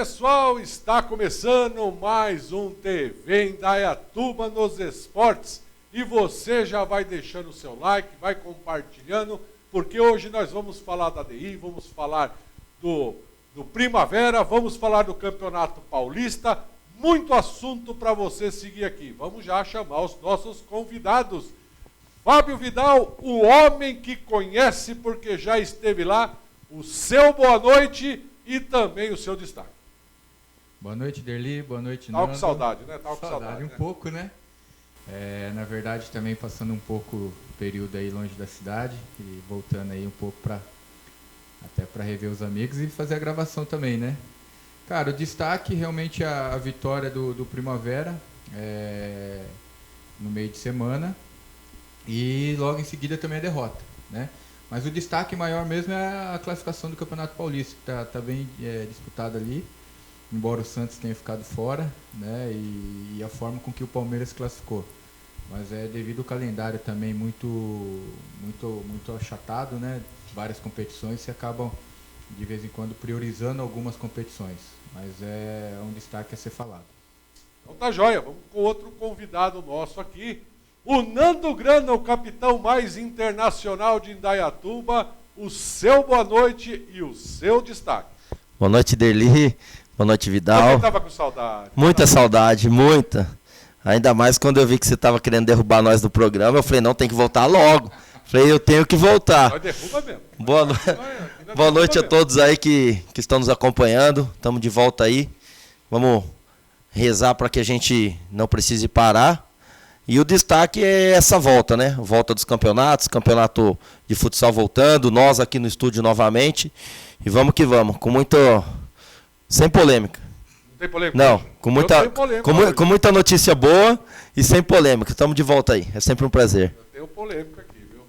pessoal, está começando mais um TV Indaiatuba nos Esportes e você já vai deixando o seu like, vai compartilhando, porque hoje nós vamos falar da ADI, vamos falar do Primavera, vamos falar do Campeonato Paulista, muito assunto para você seguir aqui. Vamos já chamar os nossos convidados. Fábio Vidal, o homem que conhece porque já esteve lá, o seu boa noite e também o seu destaque. Boa noite, Derli, boa noite, Nando. Tava com saudade, né? Tava com saudade, um pouco, né? Na verdade, também passando um pouco o período aí longe da cidade e voltando aí um pouco até para rever os amigos e fazer a gravação também, né? Cara, o destaque realmente é a vitória do Primavera no meio de semana e logo em seguida também a derrota, né? Mas o destaque maior mesmo é a classificação do Campeonato Paulista, que tá bem disputada ali, embora o Santos tenha ficado fora, né? E a forma com que o Palmeiras se classificou. Mas é devido ao calendário também muito achatado, né? Várias competições se acabam de vez em quando priorizando algumas competições. Mas é um destaque a ser falado. Então tá joia, vamos com outro convidado nosso aqui. O Nando Grana, o capitão mais internacional de Indaiatuba, o seu boa noite e o seu destaque. Boa noite, Derli. Boa noite, Vidal. Você estava com saudade? Muita saudade, muita. Ainda mais quando eu vi que você estava querendo derrubar nós do programa, eu falei, não, tem que voltar logo. Falei, eu tenho que voltar. Nós derruba mesmo. Boa noite a todos aí que estão nos acompanhando. Estamos de volta aí. Vamos rezar para que a gente não precise parar. E o destaque é essa volta, né? Volta dos campeonatos, campeonato de futsal voltando, nós aqui no estúdio novamente. E vamos que vamos, com muito... Sem polêmica. Não tem polêmica? Não, com muita notícia boa e sem polêmica. Estamos de volta aí, é sempre um prazer. Eu tenho polêmica aqui, viu?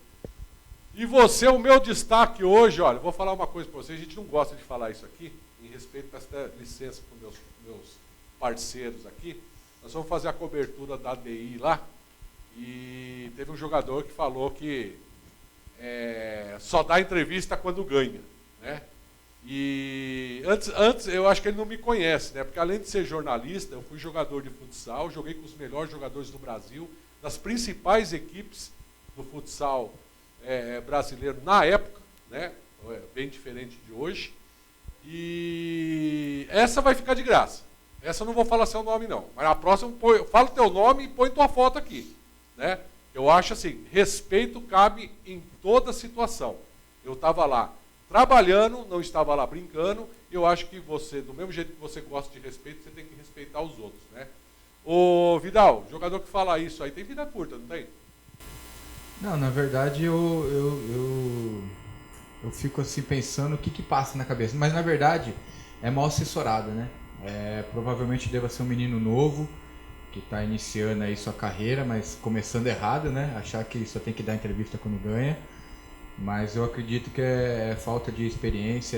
E você, o meu destaque hoje, olha, eu vou falar uma coisa para vocês, a gente não gosta de falar isso aqui, em respeito, peço até licença para os meus parceiros aqui. Nós vamos fazer a cobertura da ADI lá e teve um jogador que falou que só dá entrevista quando ganha, né? E antes eu acho que ele não me conhece, né? Porque além de ser jornalista, eu fui jogador de futsal, joguei com os melhores jogadores do Brasil, das principais equipes do futsal brasileiro na época, né? Bem diferente de hoje. E essa vai ficar de graça. Essa eu não vou falar seu nome, não. Mas a próxima, fala o teu nome e põe tua foto aqui, né? Eu acho assim, respeito cabe em toda situação. Eu estava lá trabalhando, não estava lá brincando. Eu acho que você, do mesmo jeito que você gosta de respeito, você tem que respeitar os outros, né? Ô, Vidal, jogador que fala isso aí tem vida curta, não tem? Não, na verdade eu fico assim pensando o que passa na cabeça. Mas na verdade é mal assessorado, né? Provavelmente deva ser um menino novo que está iniciando aí sua carreira, mas começando errado, né? Achar que só tem que dar entrevista quando ganha. Mas eu acredito que é falta de experiência,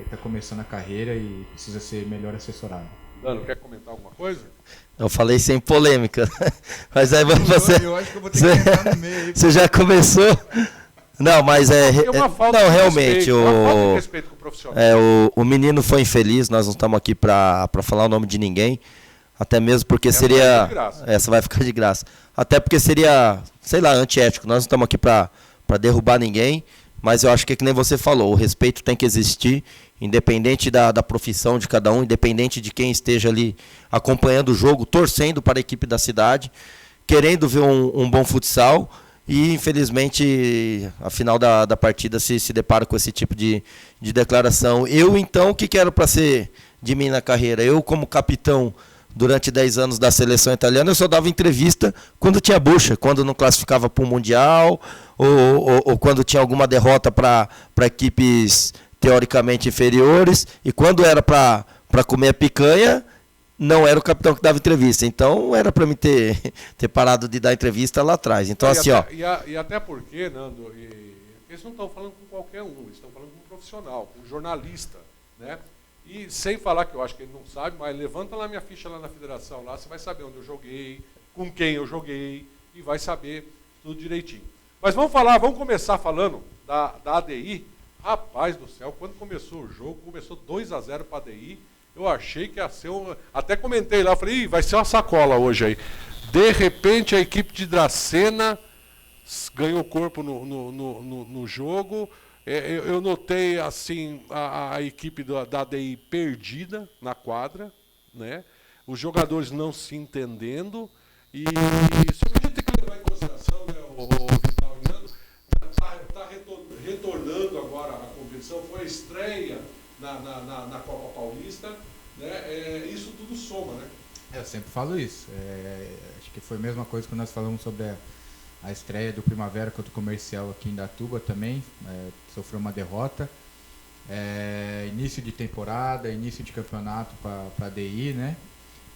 está começando a carreira e precisa ser melhor assessorado. Dano, quer comentar alguma coisa? Eu falei sem polêmica, mas aí você... Eu acho que eu vou ter que entrar no meio. Você já começou... Não, mas não, realmente, uma falta de respeito com o profissional. O menino foi infeliz, nós não estamos aqui para falar o nome de ninguém, até mesmo porque essa vai ficar de graça. Até porque seria, sei lá, antiético, nós não estamos aqui para derrubar ninguém, mas eu acho que nem você falou, o respeito tem que existir, independente da profissão de cada um, independente de quem esteja ali acompanhando o jogo, torcendo para a equipe da cidade, querendo ver um bom futsal. E, infelizmente, a final da partida se depara com esse tipo de declaração. Eu, então, o que quero para ser de mim na carreira? Eu, como capitão, durante 10 anos da seleção italiana, eu só dava entrevista quando tinha bucha, quando não classificava para o Mundial, ou quando tinha alguma derrota para equipes teoricamente inferiores. E quando era para comer a picanha, não era o capitão que dava entrevista. Então, era para mim ter parado de dar entrevista lá atrás. Então, E até porque, Nando, eles não estão falando com qualquer um, eles estão falando com um profissional, com um jornalista, né? E sem falar que eu acho que ele não sabe, mas levanta lá minha ficha lá na federação, lá você vai saber onde eu joguei, com quem eu joguei, e vai saber tudo direitinho. Mas vamos começar falando da ADI. Rapaz do céu, quando começou o jogo, começou 2-0 para a ADI, Eu achei que ia ser até comentei lá, falei, vai ser uma sacola hoje aí. De repente a equipe de Dracena ganhou corpo no jogo. Eu notei assim a equipe da ADI perdida na quadra, né? Os jogadores não se entendendo. E só que a gente tem que levar em consideração, né, o Vital e Nando, está retornando agora a competição, foi a estreia na Copa Paulista, né? Isso tudo soma, né? Eu sempre falo isso. Acho que foi a mesma coisa que nós falamos sobre a estreia do Primavera contra o Comercial aqui em Indatuba também. Sofreu uma derrota. Início de temporada, início de campeonato para a DI, né?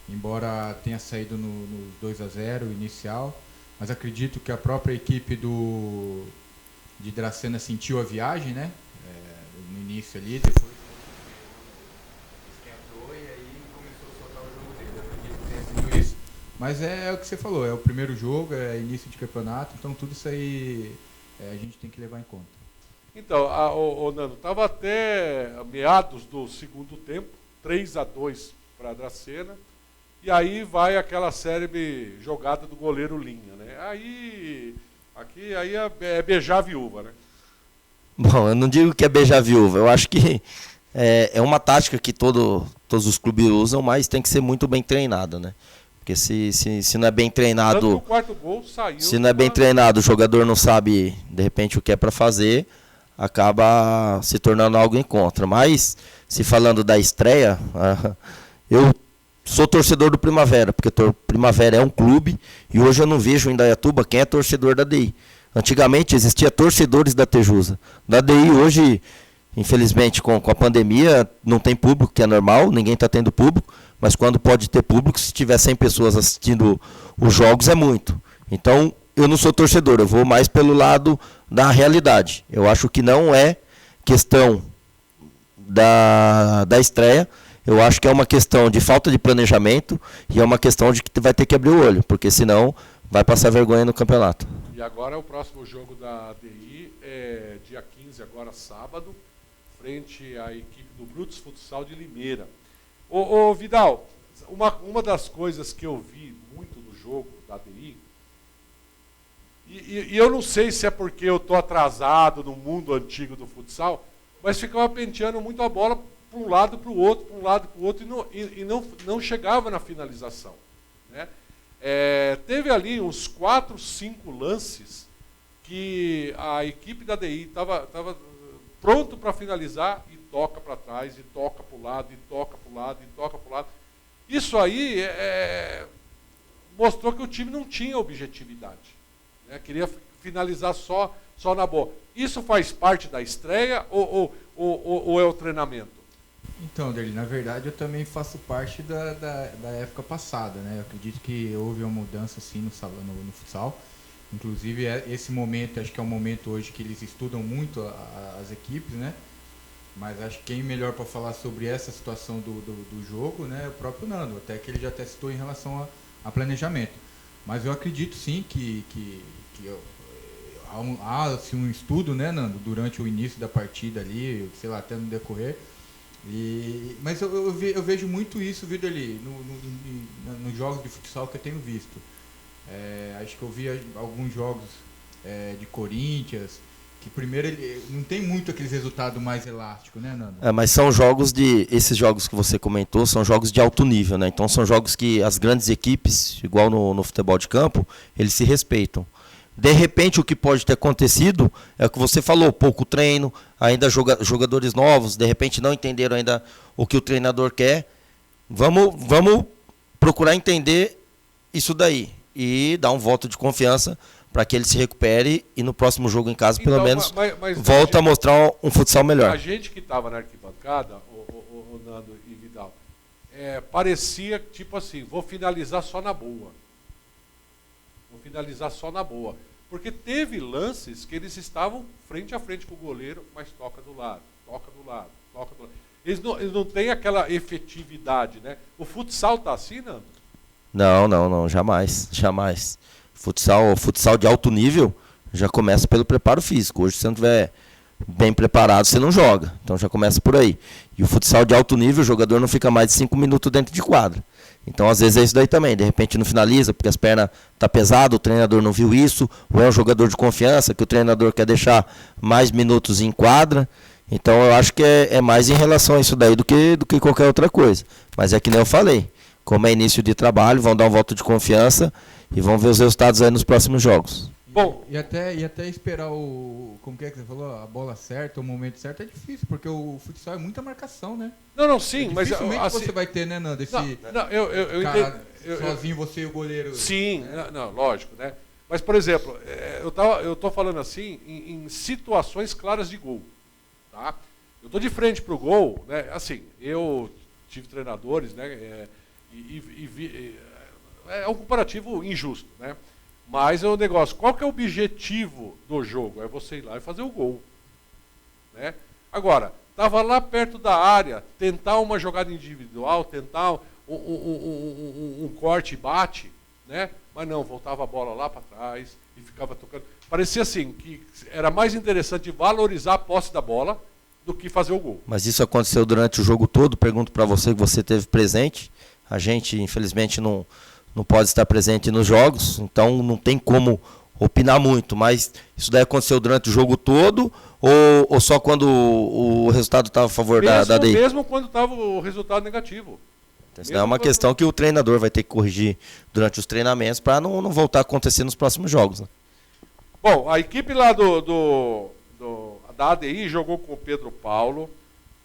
Embora tenha saído no 2-0 inicial, mas acredito que a própria equipe de Dracena sentiu a viagem, né? No início ali, depois esquentou e aí começou a soltar o jogo dele. Eu acredito que tenha sido isso. Mas é o que você falou, é o primeiro jogo, é início de campeonato, então tudo isso aí a gente tem que levar em conta. Então, o Nando, estava até meados do segundo tempo, 3-2 para a Dracena. E aí vai aquela célebre jogada do goleiro Linha, né? Aí é beijar a viúva, né? Bom, eu não digo que é beijar a viúva. Eu acho que é uma tática que todos os clubes usam, mas tem que ser muito bem treinado, né? Porque se não é bem treinado, tanto que o quarto gol saiu, se não é bem treinado, o jogador não sabe de repente o que é para fazer, acaba se tornando algo em contra. Mas se falando da estreia, eu sou torcedor do Primavera, porque Primavera é um clube e hoje eu não vejo em Indaiatuba quem é torcedor da DI. Antigamente existia torcedores da Tejusa. Da DI hoje, infelizmente, com a pandemia, não tem público, que é normal, ninguém está tendo público, mas quando pode ter público, se tiver 100 pessoas assistindo os jogos, é muito. Então, eu não sou torcedor, eu vou mais pelo lado da realidade. Eu acho que não é questão da estreia. Eu acho que é uma questão de falta de planejamento e é uma questão de que vai ter que abrir o olho, porque senão vai passar vergonha no campeonato. E agora o próximo jogo da ADI é dia 15, agora sábado, frente à equipe do Brutus Futsal de Limeira. Ô Vidal, uma das coisas que eu vi muito no jogo da ADI, e eu não sei se é porque eu estou atrasado no mundo antigo do futsal, mas ficava penteando muito a bola para um lado, para o outro, para um lado, para o outro, e não chegava na finalização, né? Teve ali uns 4, 5 lances que a equipe da DI estava pronto para finalizar e toca para trás, e toca para o lado, e toca para o lado, e toca para o lado. Isso aí mostrou que o time não tinha objetividade, né? Queria finalizar só na bola. Isso faz parte da estreia ou é o treinamento? Então, Derli, na verdade eu também faço parte da época passada, né? Eu acredito que houve uma mudança assim no futsal. Inclusive esse momento, acho que é um momento hoje que eles estudam muito as equipes, né? Mas acho que quem melhor para falar sobre essa situação do jogo, né, é o próprio Nando, até que ele já testou em relação a planejamento. Mas eu acredito sim que há assim, um estudo, né, Nando, durante o início da partida ali, sei lá, até no decorrer. Mas eu vejo muito isso, viu, ali nos jogos de futsal que eu tenho visto. Acho que eu vi alguns jogos de Corinthians, que primeiro ele não tem muito aqueles resultados mais elásticos, né, Nando? Mas são esses jogos que você comentou, são jogos de alto nível, né? Então são jogos que as grandes equipes, igual no futebol de campo, eles se respeitam. De repente, o que pode ter acontecido é o que você falou, pouco treino, ainda jogadores novos, de repente não entenderam ainda o que o treinador quer. Vamos procurar entender isso daí e dar um voto de confiança para que ele se recupere e no próximo jogo em casa, pelo menos, volta a mostrar um futsal melhor. A gente que estava na arquibancada, o Nando e Vidal, parecia tipo assim, vou finalizar só na boa. Porque teve lances que eles estavam frente a frente com o goleiro, mas toca do lado. Eles não têm aquela efetividade, né? O futsal tá assim, Nando? Não, jamais. Futsal de alto nível já começa pelo preparo físico. Hoje, se não tiver bem preparado, você não joga. Então já começa por aí. E o futsal de alto nível, o jogador não fica mais de 5 minutos dentro de quadra. Então, às vezes é isso daí também. De repente não finaliza, porque as pernas tá pesado, o treinador não viu isso, ou é um jogador de confiança, que o treinador quer deixar mais minutos em quadra. Então, eu acho que é mais em relação a isso daí do que qualquer outra coisa. Mas é que nem eu falei. Como é início de trabalho, vão dar um voto de confiança e vão ver os resultados aí nos próximos jogos. Bom, e até esperar como que você falou, a bola certa, o momento certo é difícil, porque o futsal é muita marcação, né? Não, sim, mas dificilmente você vai ter, né, Nando, esse eu cara sozinho, você e o goleiro. Sim, né? Não, lógico, né? Mas, por exemplo, eu tô falando assim em situações claras de gol, tá? Eu tô de frente pro gol, né? Assim, eu tive treinadores, né? É um comparativo injusto, né? Mas é um negócio, qual que é o objetivo do jogo? É você ir lá e fazer o gol, né? Agora, estava lá perto da área, tentar uma jogada individual, tentar um corte e bate, né? Mas não, voltava a bola lá para trás e ficava tocando. Parecia assim, que era mais interessante valorizar a posse da bola do que fazer o gol. Mas isso aconteceu durante o jogo todo, pergunto para você que você teve presente. A gente, infelizmente, não pode estar presente nos jogos, então não tem como opinar muito, mas isso daí aconteceu durante o jogo todo ou só quando o resultado estava a favor da DI? Mesmo quando estava o resultado negativo. Então, isso é uma questão que o treinador vai ter que corrigir durante os treinamentos para não voltar a acontecer nos próximos jogos. Né? Bom, a equipe lá da ADI jogou com o Pedro Paulo,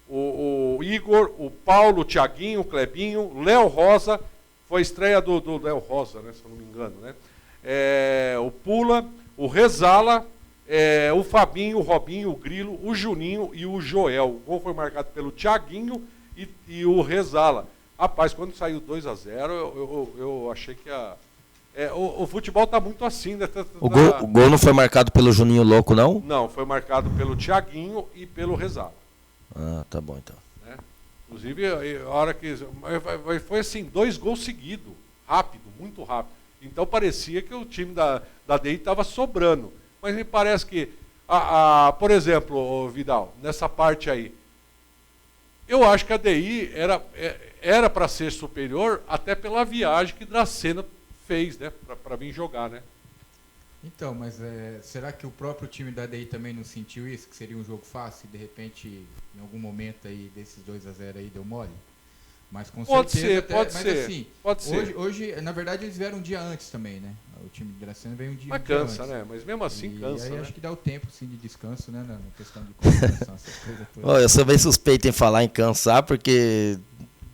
o Igor, o Paulo, o Thiaguinho, o Clebinho, o Léo Rosa. Foi a estreia do Léo Rosa, né, se eu não me engano, né? O Pula, o Rezala, o Fabinho, o Robinho, o Grilo, o Juninho e o Joel. O gol foi marcado pelo Thiaguinho e o Rezala. Rapaz, quando saiu 2-0, eu achei que o futebol está muito assim, né? O gol não foi marcado pelo Juninho Louco, não? Não, foi marcado pelo Thiaguinho e pelo Rezala. Ah, tá bom então. Inclusive, a hora que. Foi assim, 2 gols seguidos. Rápido, muito rápido. Então parecia que o time da DI estava sobrando. Mas me parece que, por exemplo, Vidal, nessa parte aí, eu acho que a DI era para ser superior até pela viagem que Dracena fez, né? Para vir jogar, né? Então, mas será que o próprio time da DI também não sentiu isso? Que seria um jogo fácil e de repente, em algum momento aí desses 2-0 aí deu mole? Mas com certeza. Pode ser. Hoje, na verdade, eles vieram um dia antes também, né? O time de Dracena veio um dia antes. Mas cansa, né? Mas mesmo assim cansa. Aí né? acho que dá o tempo sim, de descanso, né? Na questão de concentração, essas coisas todas. Eu sou bem suspeito em falar em cansar, porque,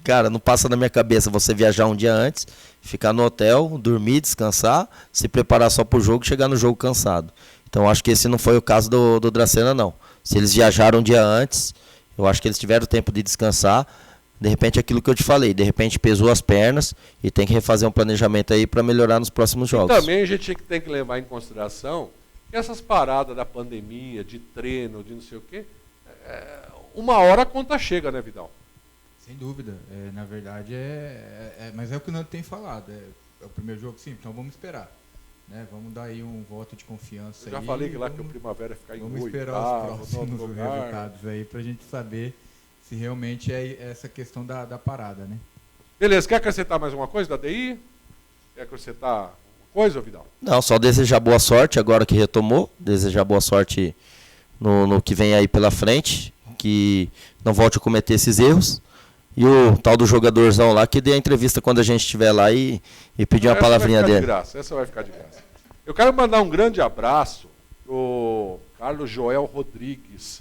cara, não passa na minha cabeça você viajar um dia antes, ficar no hotel, dormir, descansar, se preparar só pro jogo e chegar no jogo cansado. Então acho que esse não foi o caso do Dracena, não. Se eles viajaram um dia antes, eu acho que eles tiveram tempo de descansar. De repente, aquilo que eu te falei, de repente pesou as pernas e tem que refazer um planejamento aí para melhorar nos próximos jogos. E também a gente tem que levar em consideração que essas paradas da pandemia, de treino, de não sei o quê, uma hora a conta chega, né, Vidal? Sem dúvida. Na verdade, mas é o que o Nando tem falado. É o primeiro jogo, sim, então vamos esperar. Né? Vamos dar aí um voto de confiança. Eu já falei que lá que o Primavera ia ficar em vamos esperar os próximos resultados aí para a gente saber se realmente é essa questão da parada, né? Beleza, quer acrescentar mais uma coisa da DI? Quer acrescentar uma coisa, Vidal? Não, só desejar boa sorte agora que retomou, desejar boa sorte no que vem aí pela frente, que não volte a cometer esses erros. E o tal do jogadorzão lá que dê a entrevista quando a gente estiver lá e pedir uma palavrinha dele. Essa vai ficar de graça. Eu quero mandar um grande abraço pro Carlos Joel Rodrigues,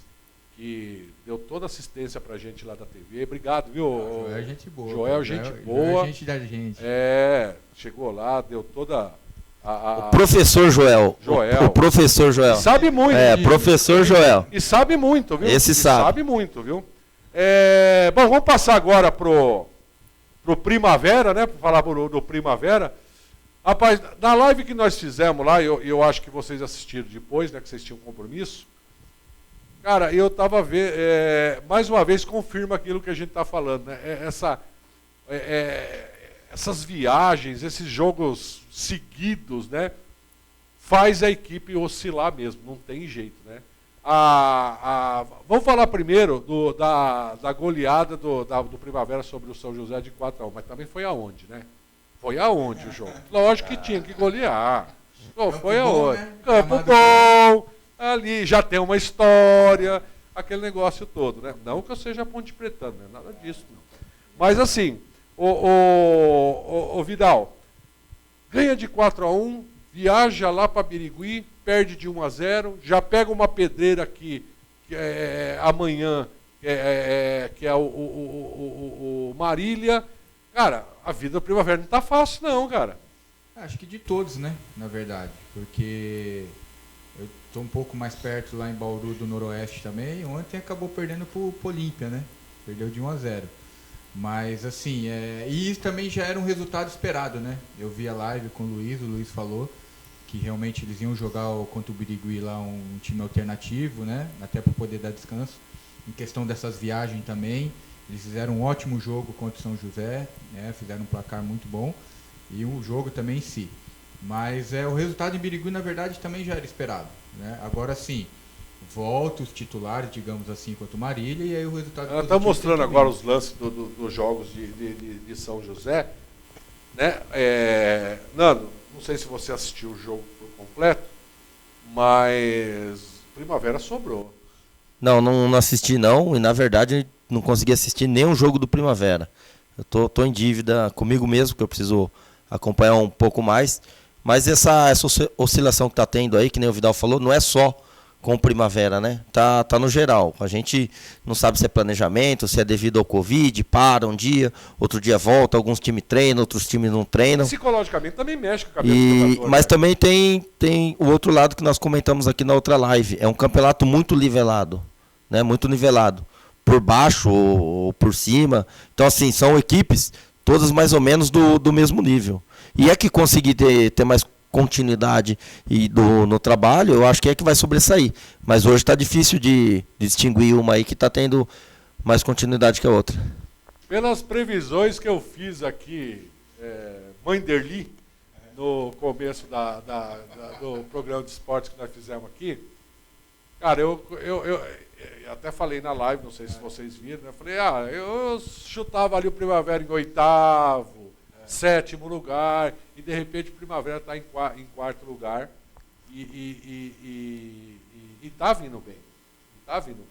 que deu toda a assistência pra gente lá da TV. Obrigado, viu? Joel é gente boa. Joel, gente boa. É gente da gente. Chegou lá, deu toda o professor Joel. O professor Joel. E sabe muito. Professor Joel. E sabe muito, viu? Esse sabe. Sabe muito, viu? Bom, vamos passar agora pro Primavera, né? Para falar do Primavera. Rapaz, na live que nós fizemos lá, eu acho que vocês assistiram depois, né? Que vocês tinham compromisso. Cara, eu estava vendo, mais uma vez confirma aquilo que a gente está falando, né? Essas viagens, esses jogos seguidos, né? Faz a equipe oscilar mesmo, não tem jeito, né? Vamos falar primeiro da goleada do Primavera sobre o São José de 4-1, mas também foi aonde, né? Foi aonde o jogo? Lógico que tinha que golear. Foi aonde? Né? Campo bom, ali já tem uma história, aquele negócio todo, né? Não que eu seja ponte pretano, né? Nada disso, não. Mas assim, o Vidal, ganha de 4-1, viaja lá para Birigui, perde de 1-0, já pega uma pedreira aqui amanhã, que é o Marília. Cara, a vida do Primavera não está fácil não, cara. Acho que de todos, né, na verdade, porque eu estou um pouco mais perto lá em Bauru do Noroeste também. Ontem acabou perdendo para o Olímpia, né, perdeu de 1-0. Mas assim, e isso também já era um resultado esperado, né? Eu vi a live com o Luiz falou que realmente eles iam jogar contra o Birigui lá um time alternativo, né? Até para poder dar descanso. Em questão dessas viagens também, eles fizeram um ótimo jogo contra o São José, né? Fizeram um placar muito bom e o jogo também em si. Mas o resultado em Birigui, na verdade, também já era esperado, né? Agora sim, volta os titulares, digamos assim, contra o Marília, e aí o resultado... Ela está mostrando agora os lances dos jogos de São José, né? Nando, não sei se você assistiu o jogo por completo, mas Primavera sobrou. Não assisti não, e na verdade não consegui assistir nenhum jogo do Primavera. Eu tô em dívida comigo mesmo, que eu preciso acompanhar um pouco mais, mas essa oscilação que está tendo aí, que nem o Vidal falou, não é só com o Primavera, né? Tá no geral. A gente não sabe se é planejamento, se é devido ao Covid, para um dia, outro dia volta, alguns times treinam, outros times não treinam. Psicologicamente também mexe com a cabeça do jogador. Mas também tem o outro lado que nós comentamos aqui na outra live. É um campeonato muito nivelado, né? Muito nivelado. Por baixo ou por cima. Então, assim, são equipes todas mais ou menos do mesmo nível. E é que conseguir ter mais continuidade no trabalho, eu acho que é que vai sobressair. Mas hoje está difícil de distinguir uma aí que está tendo mais continuidade que a outra. Pelas previsões que eu fiz aqui, Mãe Derli, no começo do programa de esportes que nós fizemos aqui, cara, eu até falei na live, não sei se vocês viram, né? Eu falei, eu chutava ali o Primavera em 8º, 7º lugar, e de repente o Primavera está em 4º lugar e está vindo bem. Está vindo bem.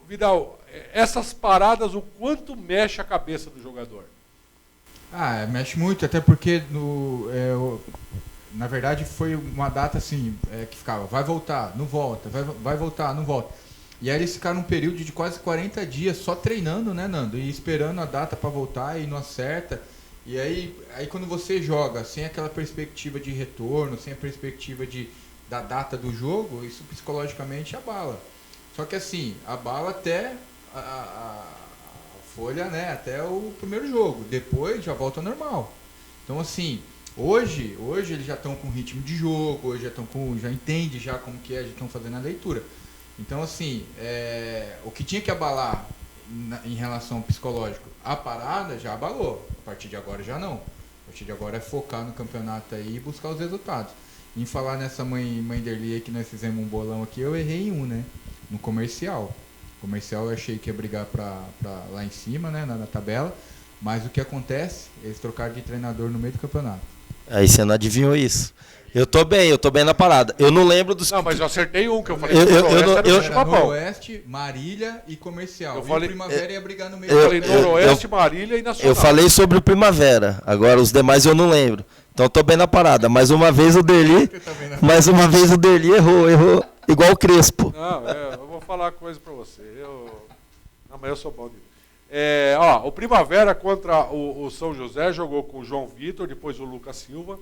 Vidal, essas paradas, o quanto mexe a cabeça do jogador? Mexe muito, até porque na verdade foi uma data assim, que ficava, vai voltar, não volta, vai voltar, não volta. E aí eles ficaram um período de quase 40 dias só treinando, né, Nando? E esperando a data para voltar e não acerta. E aí quando você joga sem aquela perspectiva de retorno, sem a perspectiva da data do jogo, isso psicologicamente abala. Só que assim, abala até a folha, né, até o primeiro jogo. Depois já volta ao normal. Então assim, hoje eles já estão com ritmo de jogo, hoje já entende já como que já estão fazendo a leitura. Então, assim, o que tinha que abalar em relação ao psicológico, a parada já abalou. A partir de agora já não. A partir de agora é focar no campeonato aí e buscar os resultados. Em falar nessa mãe Derli aí que nós fizemos um bolão aqui, eu errei em né? No comercial. No comercial eu achei que ia brigar pra lá em cima, né? Na tabela. Mas o que acontece? Eles trocaram de treinador no meio do campeonato. Aí você não adivinhou isso. Eu tô bem na parada. Eu não lembro dos... Não, mas eu acertei um que eu falei. Noroeste, Marília e Comercial. Eu falei, e o Primavera ia brigar no meio. Eu falei Noroeste, Marília e Nacional. Eu falei sobre o Primavera. Agora os demais eu não lembro. Então eu tô bem na parada. Mais uma vez o Derli errou. Igual o Crespo. Não, eu vou falar uma coisa pra você. Não, mas eu sou bom disso. O Primavera contra o São José jogou com o João Vitor, depois o Lucas Silva.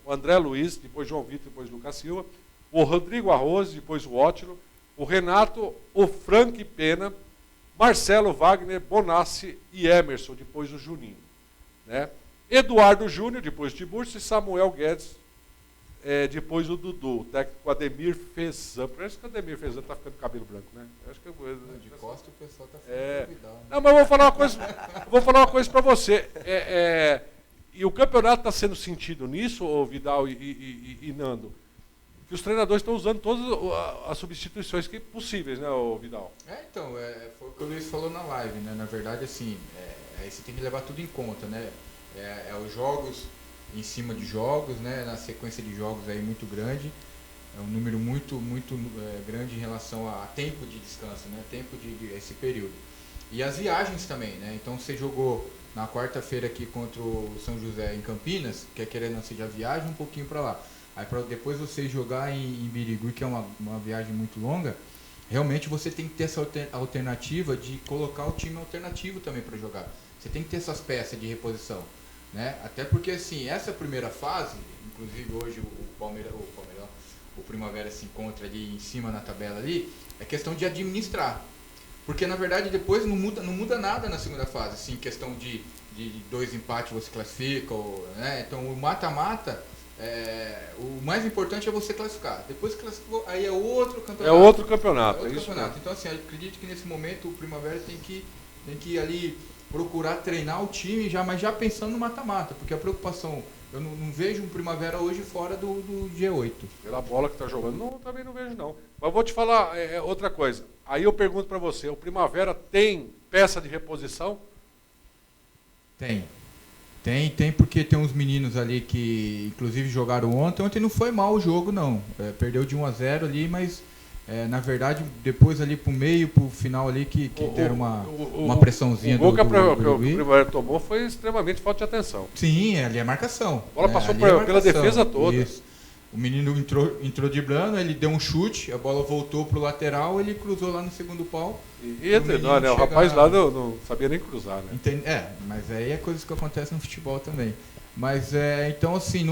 O André Luiz, depois João Vitor, depois Lucas Silva. O Rodrigo Arroz, depois o Ótilo. O Renato, o Frank Pena. Marcelo Wagner, Bonassi e Emerson, depois o Juninho. Né? Eduardo Júnior, depois o Tiburcio. E Samuel Guedes, depois o Dudu. O técnico Ademir Fezan. Parece que o Ademir Fezan está ficando com cabelo branco, né? Acho que de costa o pessoal está ficando Não, mas eu vou falar uma coisa para você. E o campeonato está sendo sentido nisso, Vidal e Nando. que os treinadores estão usando todas as substituições possíveis, né, Vidal? Então, foi o que o Luiz falou na live, né? Na verdade, assim, aí você tem que levar tudo em conta, né? Os jogos em cima de jogos, né? Na sequência de jogos aí muito grande. É um número muito grande em relação a tempo de descanso, né? Tempo de esse período. E as viagens também, né? Então você jogou na quarta-feira aqui contra o São José em Campinas, que querendo ou não, você já viaja um pouquinho para lá. Aí para depois você jogar em Birigui, que é uma viagem muito longa, realmente você tem que ter essa alternativa de colocar o time alternativo também para jogar. Você tem que ter essas peças de reposição, né? Até porque assim, essa primeira fase, inclusive hoje o Primavera se encontra ali em cima na tabela ali, é questão de administrar. Porque na verdade depois não muda nada na segunda fase, assim, questão de 2 empates você classifica, né? Então o mata-mata, o mais importante é você classificar. Depois que classificou, aí é outro campeonato. É outro campeonato. Então assim, eu acredito que nesse momento o Primavera tem que ali procurar treinar o time, mas já pensando no mata-mata, porque a preocupação, eu não vejo um Primavera hoje fora do G8. Pela bola que está jogando, também não vejo não. Mas vou te falar outra coisa. Aí eu pergunto para você, o Primavera tem peça de reposição? Tem porque tem uns meninos ali que inclusive jogaram ontem. Ontem não foi mal o jogo não, perdeu de 1-0 ali, mas na verdade depois ali pro meio, pro final ali que deram uma pressãozinha. O gol que o Primavera tomou foi extremamente falta de atenção. Sim, ali é marcação. A bola passou pela defesa toda. Isso. O menino entrou driblando, ele deu um chute, a bola voltou pro lateral, ele cruzou lá no segundo pau. O rapaz lá não sabia nem cruzar, né? Mas aí é coisas que acontecem no futebol também. Mas então assim,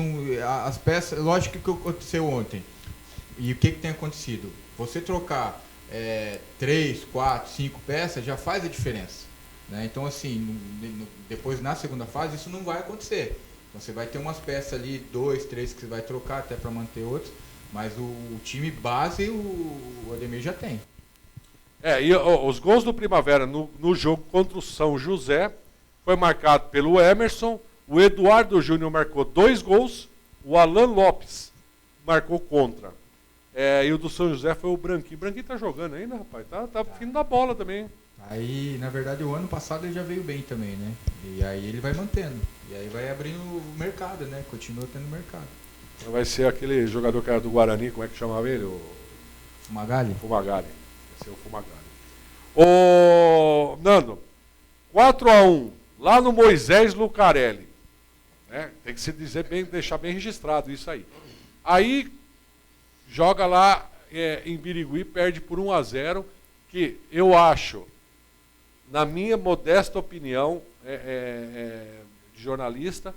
as peças, lógico que aconteceu ontem. E o que tem acontecido? Você trocar 3, 4, 5 peças já faz a diferença, né? Então assim, depois na segunda fase isso não vai acontecer. Então você vai ter umas peças ali, 2, 3 que você vai trocar até para manter outros, mas o time base o Ademir já tem. E os gols do Primavera no jogo contra o São José foi marcado pelo Emerson, o Eduardo Júnior marcou 2 gols, o Alan Lopes marcou contra. E o do São José foi o Branquinho. O Branquinho tá jogando ainda, rapaz. Tá fino da bola também. Aí, na verdade, o ano passado ele já veio bem também, né? E aí ele vai mantendo. E aí vai abrindo o mercado, né? Continua tendo mercado. Vai ser aquele jogador que era do Guarani, como é que chamava ele? O Fumagalli? Fumagalli. Vai ser o Fumagalli. Ô, Nando, 4-1, lá no Moisés Lucarelli. Né? Tem que se deixar bem registrado isso aí. Aí, joga lá em Birigui, perde por 1-0, que eu acho, na minha modesta opinião, de jornalista,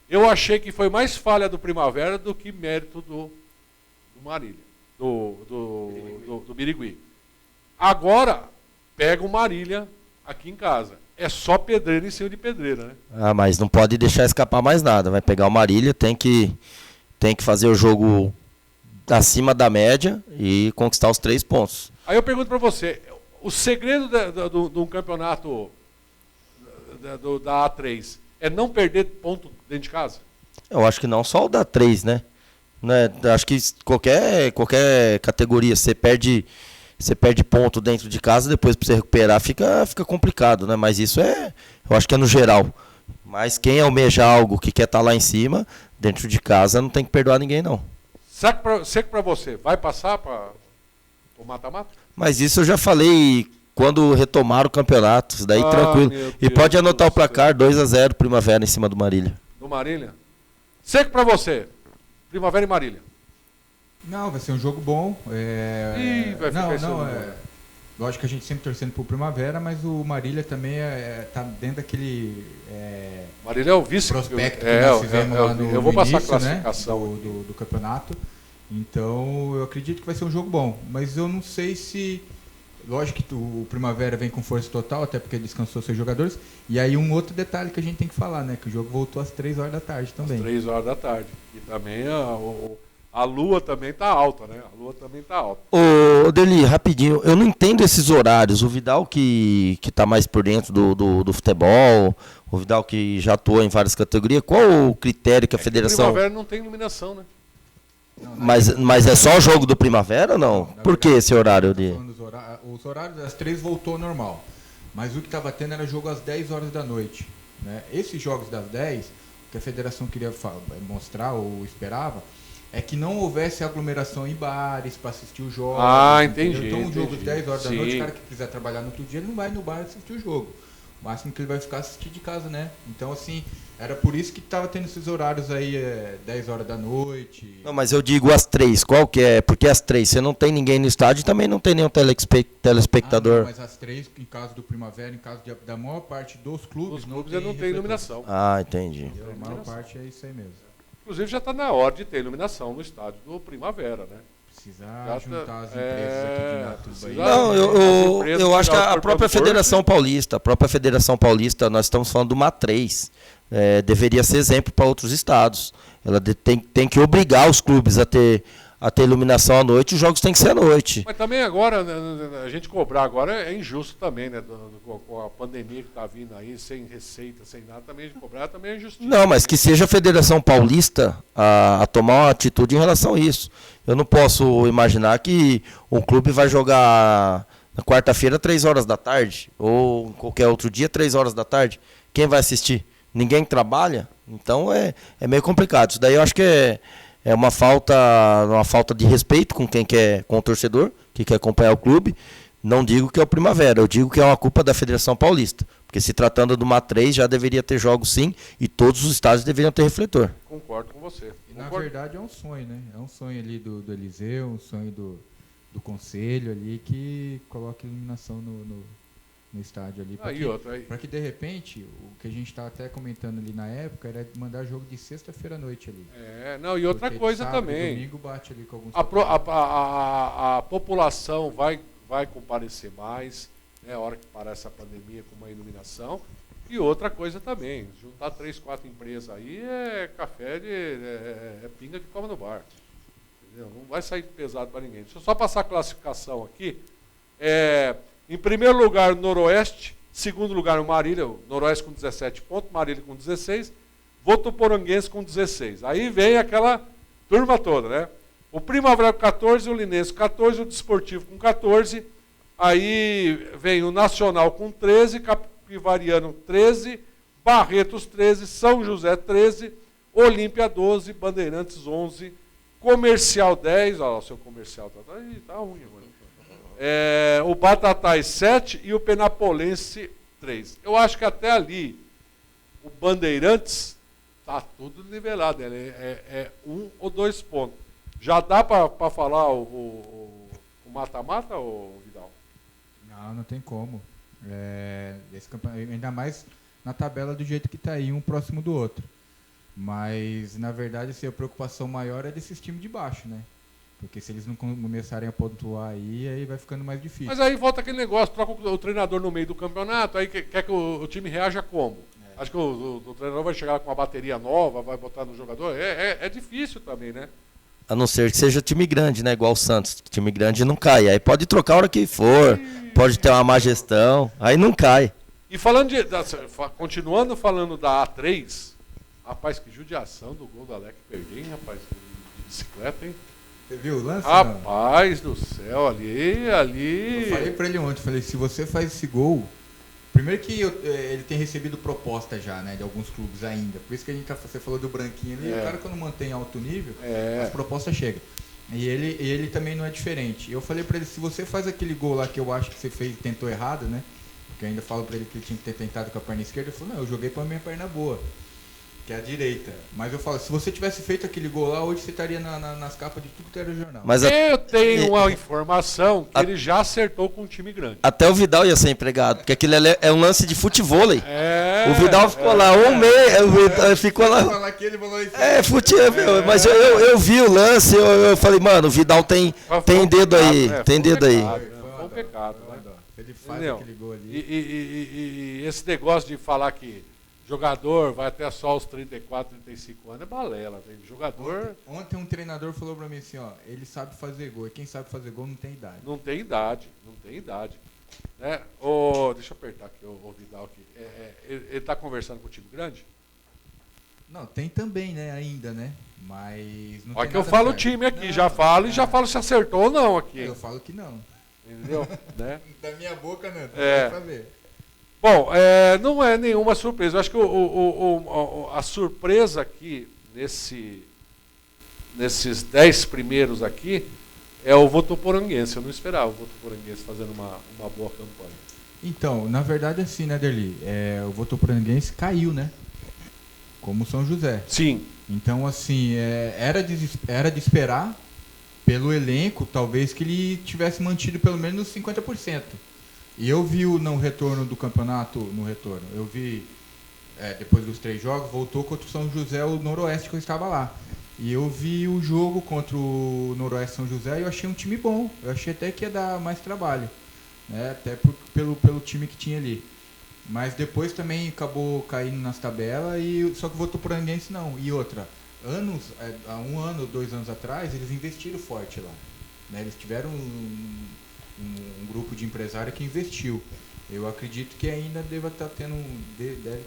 eu achei que foi mais falha do Primavera do que mérito do Marília, do Birigui. Agora, pega o Marília aqui em casa. É só pedreira em cima de pedreira, né? Mas não pode deixar escapar mais nada. Vai pegar o Marília, tem que fazer o jogo acima da média e conquistar os 3 pontos. Aí eu pergunto para você, o segredo do campeonato da A3 é não perder ponto dentro de casa? Eu acho que não só o da A3, né? Acho que qualquer categoria, você perde ponto dentro de casa, depois para você recuperar fica complicado, né? Mas isso eu acho que é no geral. Mas quem almeja algo que quer estar lá em cima, dentro de casa, não tem que perdoar ninguém, não. Sei que para você, vai passar para o mata-mata? Mas isso eu já falei quando retomaram o campeonato, isso daí tranquilo. E pode anotar o placar, 2-0 Primavera em cima do Marília. Do Marília? Sei que para você, Primavera e Marília. Não, vai ser um jogo bom. Vai ficar lógico que a gente sempre torcendo pro Primavera, mas o Marília também tá dentro daquele Marília é o vice prospecto que nós fizemos lá no eu vou passar início, a classificação, né, do campeonato. Então eu acredito que vai ser um jogo bom, mas eu não sei se... Lógico que o Primavera vem com força total, até porque descansou seus jogadores. E aí um outro detalhe que a gente tem que falar, né? Que o jogo voltou às 3 horas da tarde também. Às 3 horas da tarde. E também a lua também tá alta, né? A lua também tá alta. Ô, Deli, rapidinho, eu não entendo esses horários. O Vidal que tá mais por dentro do futebol, o Vidal que já atuou em várias categorias, qual o critério que a federação... O Primavera não tem iluminação, né? Mas é só o jogo do Primavera ou não? Por que esse horário de... Os horários das 3 voltou ao normal. Mas o que estava tendo era jogo às 10 horas da noite. Né? Esses jogos das 10, o que a federação queria mostrar ou esperava, é que não houvesse aglomeração em bares para assistir o jogo. Entendi. Então um jogo às 10 horas da noite, o cara que quiser trabalhar no outro dia, ele não vai no bar assistir o jogo. O máximo que ele vai ficar assistir de casa, né? Então, assim, era por isso que estava tendo esses horários aí, 10 horas da noite. Não, mas eu digo às 3, qual que é? Porque às 3 você não tem ninguém no estádio e também não tem nenhum telespectador. Não, mas às 3, em caso do Primavera, em caso da maior parte dos clubes, não tem iluminação. Entendi. A maior parte é isso aí mesmo. Inclusive já está na hora de ter iluminação no estádio do Primavera, né? Precisa juntar as empresas aqui de Bahia. Não, eu acho que a própria Federação Paulista, nós estamos falando do MA3, deveria ser exemplo para outros estados. Ela tem que obrigar os clubes a ter iluminação à noite, os jogos têm que ser à noite. Mas também agora, a gente cobrar agora é injusto também, né? Com a pandemia que está vindo aí, sem receita, sem nada, também a gente cobrar também é injustiça. Não, mas que seja a Federação Paulista a tomar uma atitude em relação a isso. Eu não posso imaginar que um clube vai jogar na quarta-feira 3 horas da tarde, ou qualquer outro dia 3 horas da tarde. Quem vai assistir? Ninguém trabalha? Então é meio complicado. Isso daí eu acho que é uma falta de respeito com com o torcedor que quer acompanhar o clube. Não digo que é o Primavera, eu digo que é uma culpa da Federação Paulista. Porque se tratando do MA3 já deveria ter jogos sim, e todos os estádios deveriam ter refletor. Concordo com você. E na verdade é um sonho, né? É um sonho ali do Eliseu, um sonho do conselho ali que coloca iluminação no estádio ali. Para que de repente, o que a gente estava até comentando ali na época era mandar jogo de sexta-feira à noite ali. E outra coisa sábado, também. Domingo bate ali com alguns a população vai comparecer mais, né, a hora que parar essa pandemia com uma iluminação. E outra coisa também, juntar 3, 4 empresas aí é café é pinga que toma no bar. Entendeu? Não vai sair pesado para ninguém. Deixa eu só passar a classificação aqui. Em primeiro lugar, o Noroeste. Segundo lugar, o Marília. O Noroeste com 17 pontos, Marília com 16. Votuporanguense com 16. Aí vem aquela turma toda, né? O Primavera com 14, o Linense com 14, o Desportivo com 14. Aí vem o Nacional com 13, Capivariano 13, Barretos 13, São José 13, Olímpia 12, Bandeirantes 11, Comercial 10, olha lá o seu Comercial, tá ruim agora. O Batatais 7 e o Penapolense 3. Eu acho que até ali o Bandeirantes tá tudo nivelado, é 1 ou 2 pontos. Já dá para falar o mata-mata, Vidal? Não tem como. Esse campeonato, ainda mais na tabela do jeito que está aí, um próximo do outro. Mas, na verdade, assim, a preocupação maior é desses times de baixo, né? Porque se eles não começarem a pontuar aí vai ficando mais difícil. Mas aí volta aquele negócio, troca o treinador no meio do campeonato, aí quer que o time reaja como? Acho que o treinador vai chegar com uma bateria nova, vai botar no jogador. É difícil também, né? A não ser que seja time grande, né? Igual o Santos. Time grande não cai. Aí pode trocar a hora que for, pode ter uma má gestão, aí não cai. E continuando falando da A3, rapaz, que judiação do gol do Alec perder, hein, rapaz? De bicicleta, hein? Você viu o lance? Rapaz do céu, ali. Eu falei pra ele ontem, se você faz esse gol. Primeiro que ele tem recebido proposta já, né, de alguns clubes ainda. Por isso que você falou do Branquinho ali, o cara quando mantém alto nível, as propostas chegam. E ele também não é diferente. Eu falei pra ele, se você faz aquele gol lá que eu acho que você tentou errado, né? Porque eu ainda falo pra ele que ele tinha que ter tentado com a perna esquerda, ele falou, não, eu joguei pra minha perna boa, que é a direita. Mas eu falo, se você tivesse feito aquele gol lá, hoje você estaria nas capas de tudo que era o jornal. Mas eu tenho uma informação que ele já acertou com um time grande. Até o Vidal ia ser empregado, porque aquilo é um lance de futevôlei. O Vidal ficou lá ficou lá. Mas eu vi o lance, eu falei, mano, o Vidal tem dedo aí, tem dedo aí. Foi um pecado, né? Ele faz aquele gol ali. E esse negócio de falar que jogador vai até só os 34, 35 anos, é balela, velho. Jogador... Ontem um treinador falou pra mim assim, ele sabe fazer gol, e quem sabe fazer gol não tem idade. Não tem idade. Né? Deixa eu apertar aqui o Vidal aqui. Ele tá conversando com o time grande? Não, tem também, né, ainda, né? Mas não Olha tem que eu nada falo o certo. time aqui, Não, já falo e já falo se acertou ou não aqui. Eu falo que não. Entendeu? Né? Da minha boca, não. É. Vai saber. Bom, não é nenhuma surpresa. Eu acho que a surpresa aqui, nesses 10 primeiros aqui, é o Votuporanguense. Eu não esperava o Votuporanguense fazendo uma boa campanha. Então, na verdade, assim, né, Derli? O Votuporanguense caiu, né? Como o São José. Sim. Então, assim, era de esperar, pelo elenco, talvez que ele tivesse mantido pelo menos 50%. E eu vi no retorno do campeonato, eu vi, depois dos 3 jogos, voltou contra o São José, o Noroeste, que eu estava lá. E eu vi o jogo contra o Noroeste São José e eu achei um time bom. Eu achei até que ia dar mais trabalho, né? Até pelo time que tinha ali. Mas depois também acabou caindo nas tabelas, só que o Votuporanguense não. E outra, há 1 ano, 2 anos atrás, eles investiram forte lá, né? Eles tiveram um grupo de empresário que investiu. Eu acredito que ainda deve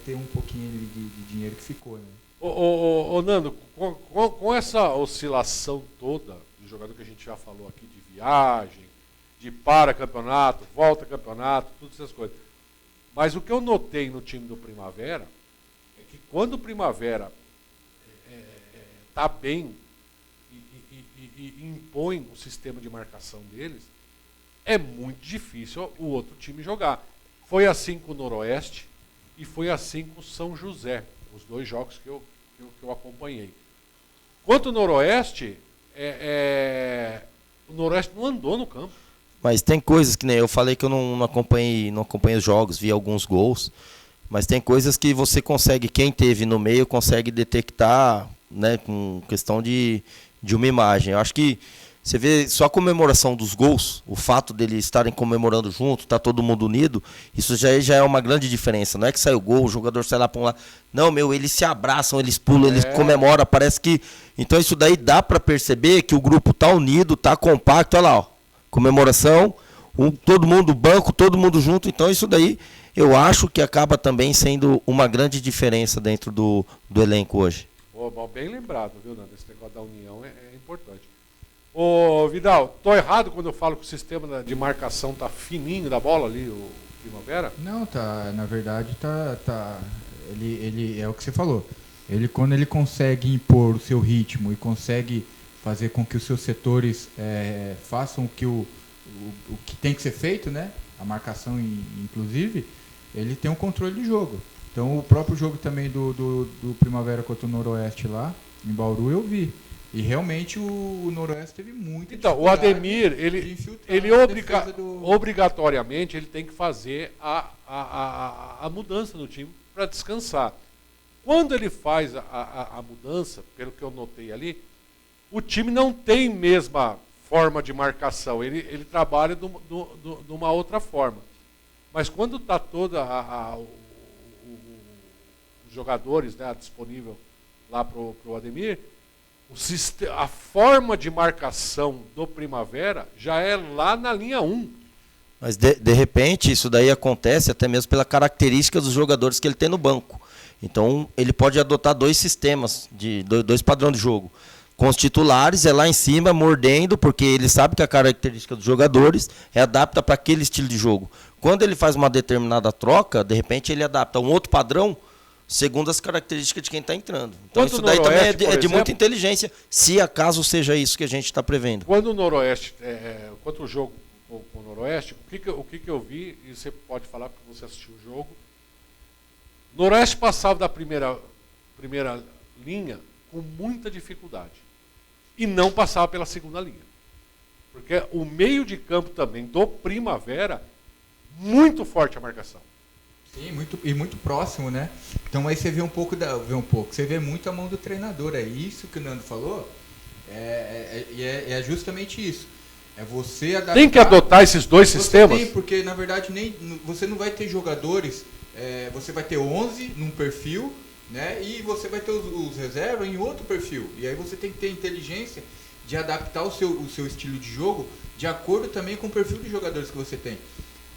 ter um pouquinho de dinheiro que ficou, né? Ô Nando, com essa oscilação toda de jogador que a gente já falou aqui, de viagem, de para-campeonato, volta-campeonato, todas essas coisas. Mas o que eu notei no time do Primavera é que quando o Primavera está bem e impõe o sistema de marcação deles, é muito difícil o outro time jogar. Foi assim com o Noroeste e foi assim com o São José, os 2 jogos que eu acompanhei. Quanto ao Noroeste, o Noroeste não andou no campo. Mas tem coisas que, né, eu falei que eu não acompanhei os jogos, vi alguns gols, mas tem coisas que você consegue, quem teve no meio, consegue detectar, né, com questão de uma imagem. Eu acho que você vê só a comemoração dos gols, o fato deles estarem comemorando junto, tá todo mundo unido, isso já é uma grande diferença. Não é que sai o gol, o jogador sai lá para um lado. Não, eles se abraçam, eles pulam, eles comemoram, parece que... Então isso daí dá para perceber que o grupo tá unido, tá compacto, olha lá, ó. Comemoração, todo mundo banco, todo mundo junto. Então isso daí eu acho que acaba também sendo uma grande diferença dentro do elenco hoje. Bem lembrado, viu, Nando? Esse negócio da união é importante. Ô, Vidal, tô errado quando eu falo que o sistema de marcação tá fininho da bola ali, o Primavera? Não, tá. Na verdade, tá. Ele é o que você falou. Quando ele consegue impor o seu ritmo e consegue fazer com que os seus setores façam o que tem que ser feito, né? A marcação, inclusive, ele tem um controle de jogo. Então, o próprio jogo também do Primavera contra o Noroeste lá, em Bauru, eu vi. E realmente o Noroeste teve muita dificuldade. Então, o Ademir, ele obrigatoriamente ele tem que fazer a mudança no time para descansar. Quando ele faz a mudança, pelo que eu notei ali, o time não tem mesma forma de marcação, ele trabalha de uma outra forma. Mas quando está toda os jogadores, né, disponível lá para o Ademir, a forma de marcação do Primavera já é lá na linha 1. Mas de repente isso daí acontece até mesmo pela característica dos jogadores que ele tem no banco. Então ele pode adotar 2 sistemas, 2 padrões de jogo. Com os titulares, lá em cima, mordendo, porque ele sabe que a característica dos jogadores adapta para aquele estilo de jogo. Quando ele faz uma determinada troca, de repente ele adapta um outro padrão segundo as características de quem está entrando. Então quando isso daí Noroeste, também é de exemplo, muita inteligência, se acaso seja isso que a gente está prevendo. Quando o Noroeste, quanto o jogo com o Noroeste, o que eu vi, e você pode falar porque você assistiu o jogo, o Noroeste passava da primeira linha com muita dificuldade. E não passava pela segunda linha. Porque o meio de campo também do Primavera, muito forte a marcação. Sim, muito próximo, né? Então aí você vê você vê muito a mão do treinador. É isso que o Nando falou, é justamente isso. É você adaptar... Tem que adotar esses 2 sistemas? Tem, porque na verdade você não vai ter jogadores, você vai ter 11 num perfil, né? E você vai ter os reservas em outro perfil. E aí você tem que ter inteligência de adaptar o seu estilo de jogo de acordo também com o perfil de jogadores que você tem.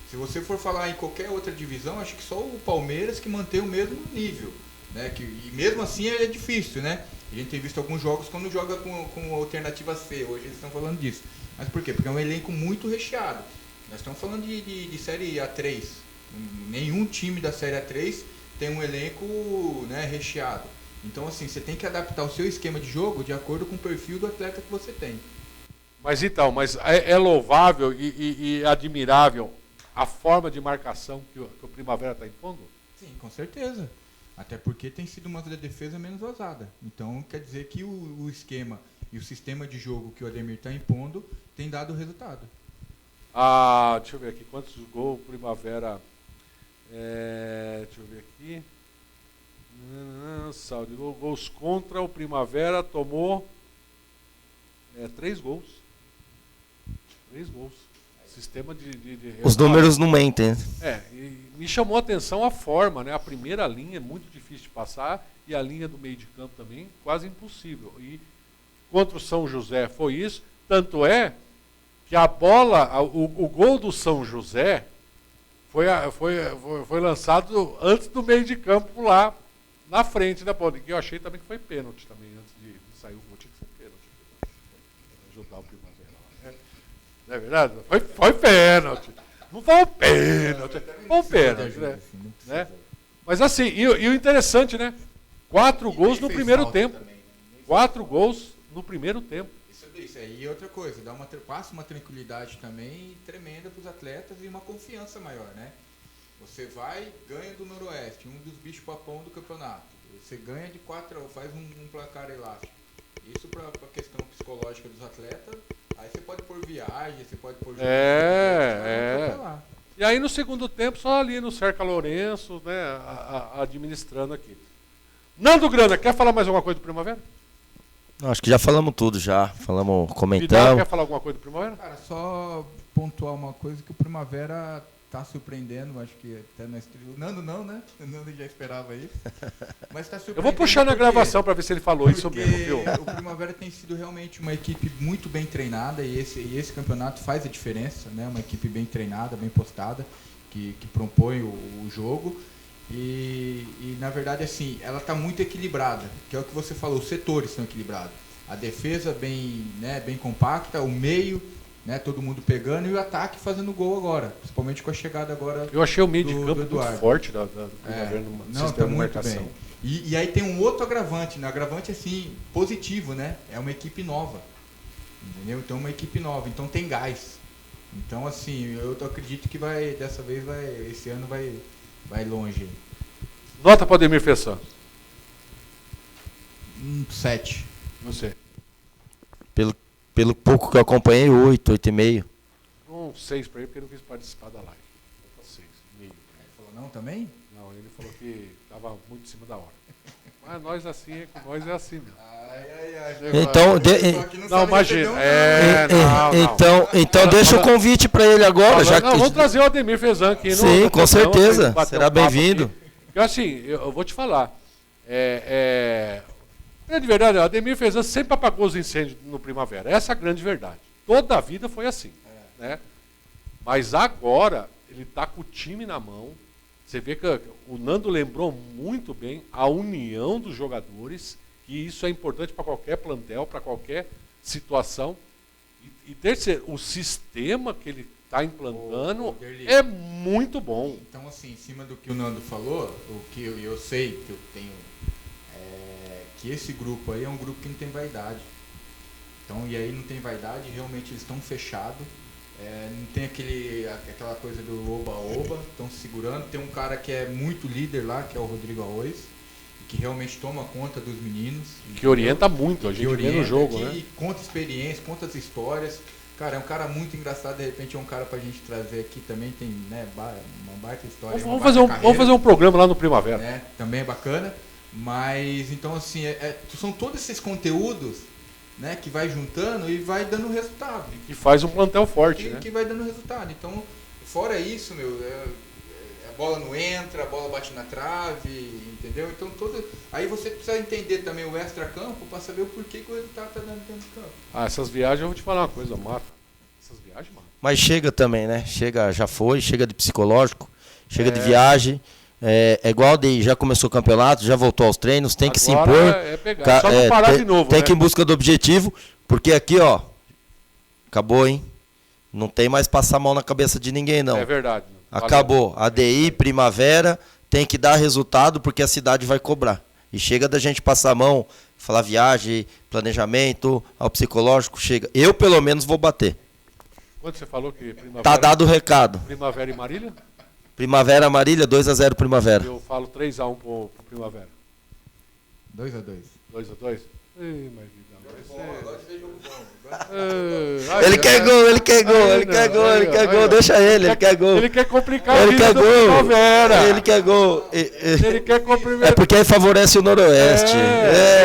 Se você for falar em qualquer outra divisão, acho que só o Palmeiras que mantém o mesmo nível, né? E mesmo assim é difícil, né? A gente tem visto alguns jogos quando joga com alternativa C, hoje eles estão falando disso. Mas por quê? Porque é um elenco muito recheado. Nós estamos falando de Série A3. Nenhum time da Série A3 tem um elenco, né, recheado. Então, assim, você tem que adaptar o seu esquema de jogo de acordo com o perfil do atleta que você tem. Mas então, é louvável e admirável a forma de marcação que o Primavera está impondo? Sim, com certeza. Até porque tem sido uma defesa menos ousada. Então, quer dizer que o esquema e o sistema de jogo que o Ademir está impondo tem dado resultado. Deixa eu ver aqui, quantos gols o Primavera... deixa eu ver aqui. Saldo de gols contra o Primavera tomou 3 gols. 3 gols. Sistema de os números não mentem. E me chamou a atenção a forma, né? A primeira linha é muito difícil de passar e a linha do meio de campo também quase impossível. E contra o São José foi isso. Tanto é que a bola, o gol do São José foi lançado antes do meio de campo lá na frente da bola. Que eu achei também que foi pênalti também, antes de sair o gol, tinha que ser pênalti. Ajudar o Primavera. Não é verdade? Foi pênalti. Não foi um pênalti. Foi um pênalti, né? Mas assim, e o interessante, né? 4 gols no primeiro tempo. 4 gols no primeiro tempo. Isso aí é outra coisa, passa uma tranquilidade também tremenda para os atletas e uma confiança maior, né? Você vai, ganha do Noroeste, um dos bichos papão do campeonato. Você ganha de 4, faz um placar elástico. Isso para a questão psicológica dos atletas, aí você pode pôr viagem, você pode pôr... E aí no segundo tempo, só ali no Cerca Lourenço, né, administrando aqui. Nando Grana, quer falar mais alguma coisa do Primavera? Acho que já falamos tudo, comentamos. Vidal, quer falar alguma coisa do Primavera? Cara, só pontuar uma coisa que o Primavera tá surpreendendo, acho que até nós... O Nando não, né? O Nando já esperava isso. Mas tá surpreendendo. Eu vou puxar na gravação para ver se ele falou isso mesmo, viu? O Primavera tem sido realmente uma equipe muito bem treinada e esse campeonato faz a diferença, né? Uma equipe bem treinada, bem postada, que propõe o jogo. E na verdade, assim, ela está muito equilibrada, que é o que você falou, os setores estão equilibrados. A defesa bem compacta, o meio, né, todo mundo pegando, e o ataque fazendo gol agora, principalmente com a chegada agora. Eu achei o meio de campo muito forte do Primavera no sistema de marcação. Bem. E aí tem um outro agravante, né? Agravante assim, positivo, né? É uma equipe nova. Entendeu? Então uma equipe nova, então tem gás. Então assim, eu acredito que dessa vez esse ano vai longe. Nota para o Ademir Fessan. 7. Você? Pelo pouco que eu acompanhei, 8, 8,5. 6 para ele, porque ele não quis participar da live. 6,5. Ele falou não também? Não, ele falou que estava muito em cima da hora. Mas nós é assim mesmo. Então, não, imagina. Então deixa o convite para ele agora. Vamos trazer o Ademir Fessan aqui. Sim, com certeza. Será bem-vindo. Porque assim, eu vou te falar. De verdade, o Ademir Fessan sempre apagou os incêndios no Primavera. Essa é a grande verdade. Toda a vida foi assim. Né? Mas agora, ele está com o time na mão. Você vê que o Nando lembrou muito bem a união dos jogadores, e isso é importante para qualquer plantel, para qualquer situação. E terceiro, o sistema que ele está implantando é muito bom. Então, assim, em cima do que o Nando falou, o que eu sei, que eu tenho, que esse grupo aí é um grupo que não tem vaidade. Então, e aí não tem vaidade, realmente eles estão fechados. Não tem aquela coisa do oba-oba, estão se segurando. Tem um cara que é muito líder lá, que é o Rodrigo Arroz, que realmente toma conta dos meninos. Que orienta muito, a gente vê no jogo, né? E conta experiência, conta as histórias. Cara, é um cara muito engraçado, de repente é um cara pra gente trazer aqui também, tem, né, uma baita história. Vamos fazer um programa lá no Primavera. Né? Também é bacana. Mas, então assim, são todos esses conteúdos, né, que vai juntando e vai dando resultado. E que faz um plantel forte, né? Que vai dando resultado. Então, fora isso, a bola não entra, a bola bate na trave, entendeu? Então, aí você precisa entender também o extra-campo para saber o porquê que o resultado está dando dentro do campo. Essas viagens, eu vou te falar uma coisa, mata. Essas viagens, mata. Mas chega também, né? Chega de psicológico, chega de viagem. É igual a DI, já começou o campeonato, já voltou aos treinos, tem que se impor. Só não parar de novo, tem que ir em busca do objetivo, porque aqui, ó, acabou, hein? Não tem mais passar a mão na cabeça de ninguém, não. É verdade. Acabou. ADI, Primavera, tem que dar resultado porque a cidade vai cobrar. E chega da gente passar a mão, falar viagem, planejamento, ao psicológico, chega. Eu, pelo menos, vou bater. Quando você falou que Primavera... Tá dado o recado. Primavera e Marília? Primavera, Marília, 2-0 Primavera. Eu falo 3-1 pro Primavera. 2-2. 2-2? Ei, mas vida. Ele quer gol, ele quer gol, ele quer gol, ele quer gol, deixa ele quer gol. Ele quer complicar a vida do Primavera. Ele quer gol. Ele quer complicar. É porque aí favorece o Noroeste.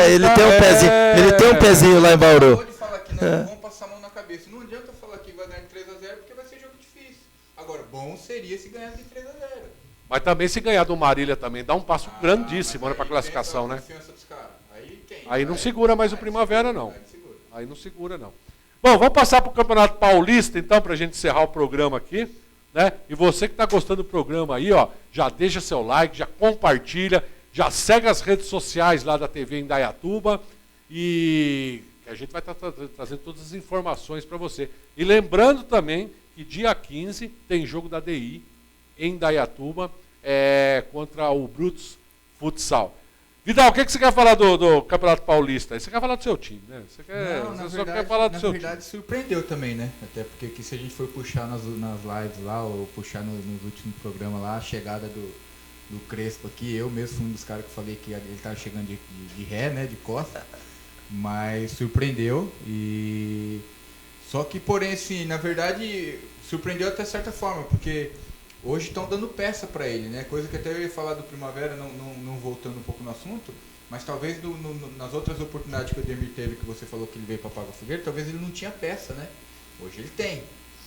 Ele tem um pezinho lá em Bauru. Pode falar que não vão passar a mão na cabeça. Não adianta falar que vai ganhar de 3-0 porque vai ser jogo difícil. Agora, bom seria se ganhar de 3-0. Mas também se ganhar do Marília também dá um passo grandíssimo, né, para classificação, né? Aí não segura mais o Primavera, não. Aí não segura, não. Bom, vamos passar para o Campeonato Paulista, então, para a gente encerrar o programa aqui, né? E você que está gostando do programa aí, ó, já deixa seu like, já compartilha, já segue as redes sociais lá da TV Indaiatuba e a gente vai estar trazendo todas as informações para você. E lembrando também que dia 15 tem jogo da DI em Indaiatuba contra o Brutus Futsal. Vidal, o que você quer falar do Campeonato Paulista? Você quer falar do seu time, né? Você só quer falar do seu time. Na verdade, surpreendeu também, né? Até porque aqui, se a gente for puxar nas lives lá, ou puxar nos últimos programas lá, a chegada do Crespo aqui, eu mesmo fui um dos caras que falei que ele estava chegando de ré, né? De costa. Mas surpreendeu. E só que, porém, assim, na verdade, surpreendeu até certa forma, porque hoje estão dando peça para ele, né? Coisa que até eu ia falar do Primavera, não voltando um pouco no assunto, mas talvez nas outras oportunidades que o Ademir teve, que você falou que ele veio para Pago Figueira, talvez ele não tinha peça, né? Hoje ele tem,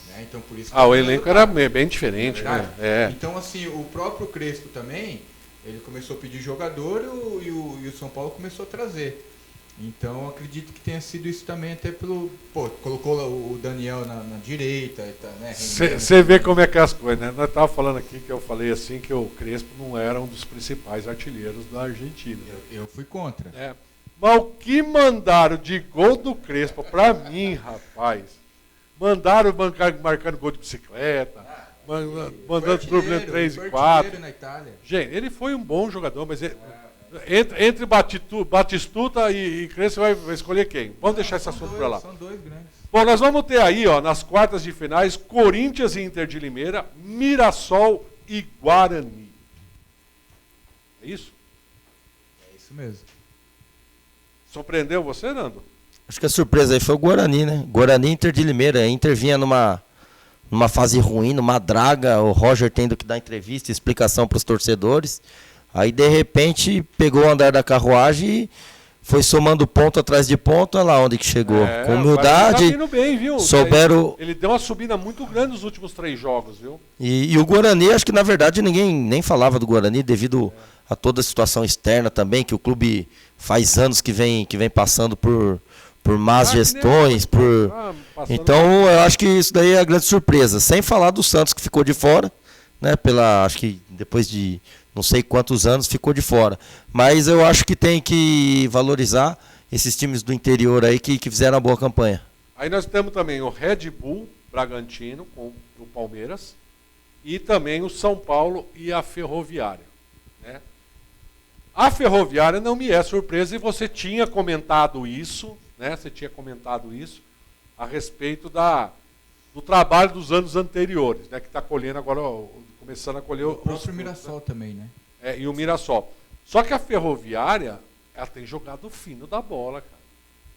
né? Então por isso. O elenco era bem diferente, né? Então assim, o próprio Crespo também, ele começou a pedir jogador e o São Paulo começou a trazer. Então acredito que tenha sido isso também, até pelo. Pô, colocou o Daniel na direita, né? Você vê como é que é as coisas, né? Nós estávamos falando aqui que eu falei assim que o Crespo não era um dos principais artilheiros da Argentina. Eu fui contra. Mas o que mandaram de gol do Crespo pra mim, rapaz? Mandaram marcando gol de bicicleta, mandando problema 3 e 4. Na Itália. Gente, ele foi um bom jogador, mas entre Batistuta e Crespo, você vai escolher quem? Vamos deixar esse assunto para lá. São dois grandes. Bom, nós vamos ter aí, ó, nas quartas de finais, Corinthians e Inter de Limeira, Mirassol e Guarani. É isso? É isso mesmo. Surpreendeu você, Nando? Acho que a surpresa aí foi o Guarani, né? Guarani e Inter de Limeira. A Inter vinha numa fase ruim, numa draga, o Roger tendo que dar entrevista, explicação para os torcedores. Aí, de repente, pegou o andar da carruagem e foi somando ponto atrás de ponto. Olha lá onde que chegou. Com humildade. Tá bem, viu? Souberam. Ele deu uma subida muito grande nos últimos 3 jogos, viu? E o Guarani, acho que na verdade ninguém nem falava do Guarani devido a toda a situação externa também, que o clube faz anos que vem passando por más gestões. Então, eu acho que isso daí é a grande surpresa. Sem falar do Santos, que ficou de fora, né? Acho que depois de não sei quantos anos ficou de fora. Mas eu acho que tem que valorizar esses times do interior aí que fizeram uma boa campanha. Aí nós temos também o Red Bull Bragantino com o Palmeiras e também o São Paulo e a Ferroviária, né? A Ferroviária não me é surpresa e você tinha comentado isso, né? Você tinha comentado isso a respeito do trabalho dos anos anteriores, né? Que está colhendo agora, começando a colher o próprio Mirassol também, né? E o Mirassol. Só que a Ferroviária, ela tem jogado fino da bola, cara.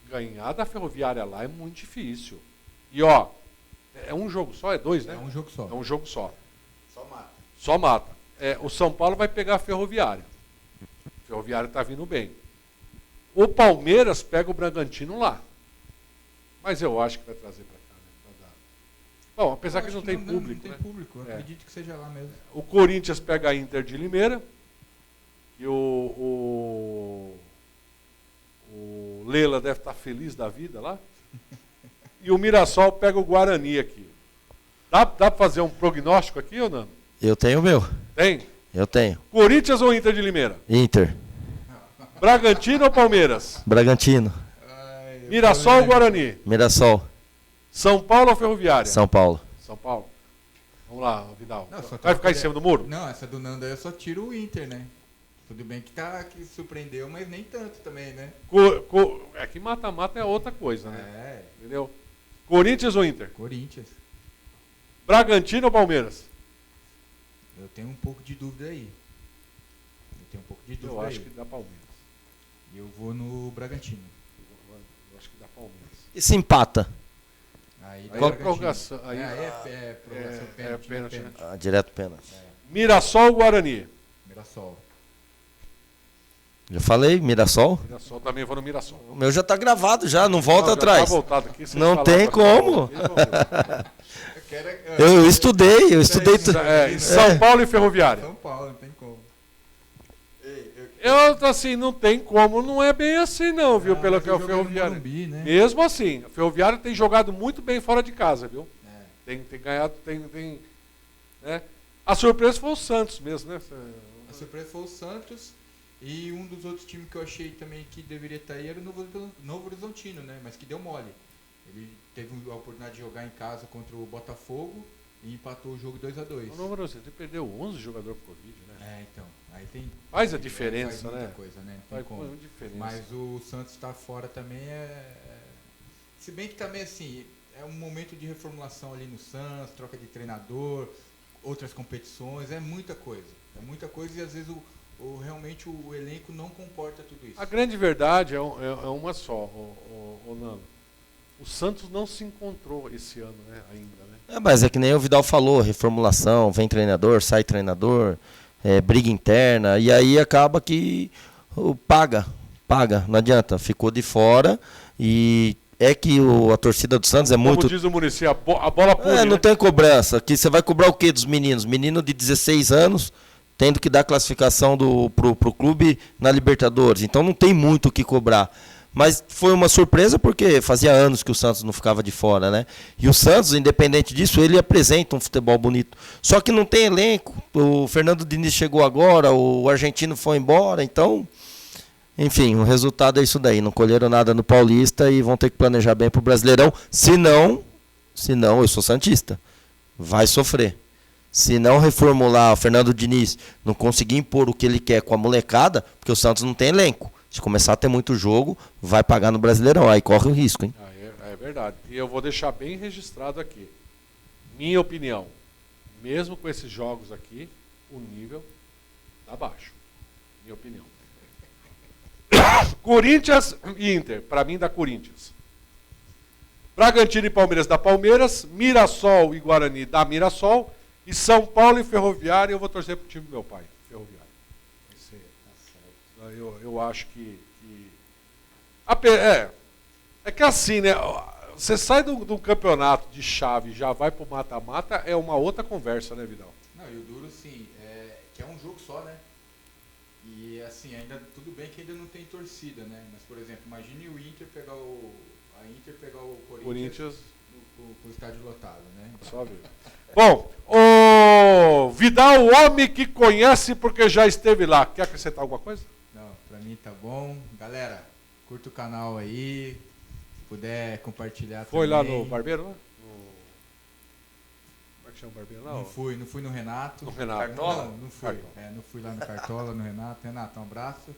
Ganhar da Ferroviária lá é muito difícil. E ó, é um jogo só? É 2, né? É um jogo só. É um jogo só. Só mata. O São Paulo vai pegar a Ferroviária. A Ferroviária está vindo bem. O Palmeiras pega o Bragantino lá. Mas eu acho que vai trazer para cá, né? Bom, apesar que não tem público. Não tem público, eu acredito que seja lá mesmo. O Corinthians pega a Inter de Limeira. E o Lela deve estar feliz da vida lá. E o Mirassol pega o Guarani aqui. Dá para fazer um prognóstico aqui ou não? Eu tenho o meu. Tem? Eu tenho. Corinthians ou Inter de Limeira? Inter. Bragantino ou Palmeiras? Bragantino. Mirassol ou Guarani? Mirassol. São Paulo ou Ferroviária? São Paulo. São Paulo. Vamos lá, Vidal. Não, Vai ficar em cima do muro? Não, essa do Nando aí eu só tiro o Inter, né? Tudo bem que surpreendeu, mas nem tanto também, né? É que mata-mata é outra coisa, né? É, Entendeu? Corinthians ou Inter? Corinthians. Bragantino ou Palmeiras? Eu tenho um pouco de dúvida aí. Eu acho que dá Palmeiras. E eu vou no Bragantino. Eu acho que dá Palmeiras. E se empata? Aí Qual prorrogação? Aí prorrogação, pênalti, né? Direto pênalti. Mirassol ou Guarani? Mirassol. Já falei, Mirassol? Mirassol também, vou no Mirassol. O meu já tá gravado já, não volta Já atrás. tá voltado aqui, Não tem como. Eu Eu estudei São Paulo e Ferroviária. São Paulo, não tem como. Eu, assim, não tem como, não é bem assim não, viu, pelo que é o Ferroviário. Morumbi, né? Mesmo assim, o Ferroviário tem jogado muito bem fora de casa, viu? É. Tem ganhado, né? A surpresa foi o Santos mesmo, né? A surpresa foi o Santos e um dos outros times que eu achei também que deveria estar aí era o Novo Horizontino, né? Mas que deu mole. Ele teve a oportunidade de jogar em casa contra o Botafogo e empatou o jogo 2-2. O Novo Horizontino perdeu 11 jogadores por Covid, né? Então. Aí tem. Faz a diferença, faz muita né? coisa, né? Não Faz tem como. muita diferença. Mas o Santos estar fora também se bem que também assim, é um momento de reformulação ali no Santos, troca de treinador, outras competições, é muita coisa. É muita coisa e às vezes realmente o elenco não comporta tudo isso. A grande verdade é uma só, Nando. O Santos não se encontrou esse ano, né, ainda, né? Mas é que nem o Vidal falou, reformulação, vem treinador, sai treinador, briga interna, e aí acaba que paga, não adianta, ficou de fora e é que a torcida do Santos é muito... Como diz o Muricy, a bola pura. Não tem cobrança, aqui você vai cobrar o quê dos meninos? Menino de 16 anos, tendo que dar classificação pro clube na Libertadores, então não tem muito o que cobrar. Mas foi uma surpresa porque fazia anos que o Santos não ficava de fora, né? E o Santos, independente disso, ele apresenta um futebol bonito. Só que não tem elenco. O Fernando Diniz chegou agora, o argentino foi embora, então... Enfim, o resultado é isso daí. Não colheram nada no Paulista e vão ter que planejar bem pro Brasileirão. Se não, eu sou santista. Vai sofrer. Se não reformular o Fernando Diniz, não conseguir impor o que ele quer com a molecada, porque o Santos não tem elenco. Se começar a ter muito jogo, vai pagar no Brasileirão. Aí corre o risco, hein? É verdade. E eu vou deixar bem registrado aqui. Minha opinião. Mesmo com esses jogos aqui, o nível está baixo. Minha opinião. Corinthians e Inter. Para mim, dá Corinthians. Bragantino e Palmeiras dá Palmeiras. Mirassol e Guarani dá Mirassol. E São Paulo e Ferroviária, eu vou torcer pro time do meu pai. Ferroviária. Eu acho que é que assim, né? Você sai do campeonato de chave e já vai pro mata-mata, é uma outra conversa, né, Vidal? Não, e o duro, sim, que é um jogo só, né? E assim, ainda tudo bem que ainda não tem torcida, né? Mas, por exemplo, imagine o Inter pegar o Corinthians com o estádio lotado, né? Só ver. Bom, o Vidal, o homem que conhece porque já esteve lá. Quer acrescentar alguma coisa? Não, pra mim tá bom. Galera, curta o canal aí. Se puder compartilhar Foi também. lá no Barbeiro, né? Como é que chama o Barbeiro lá? Não fui no Renato. No Renato. Cartola? Não fui. Cartola. Não fui lá no Cartola, no Renato. Renato, um abraço.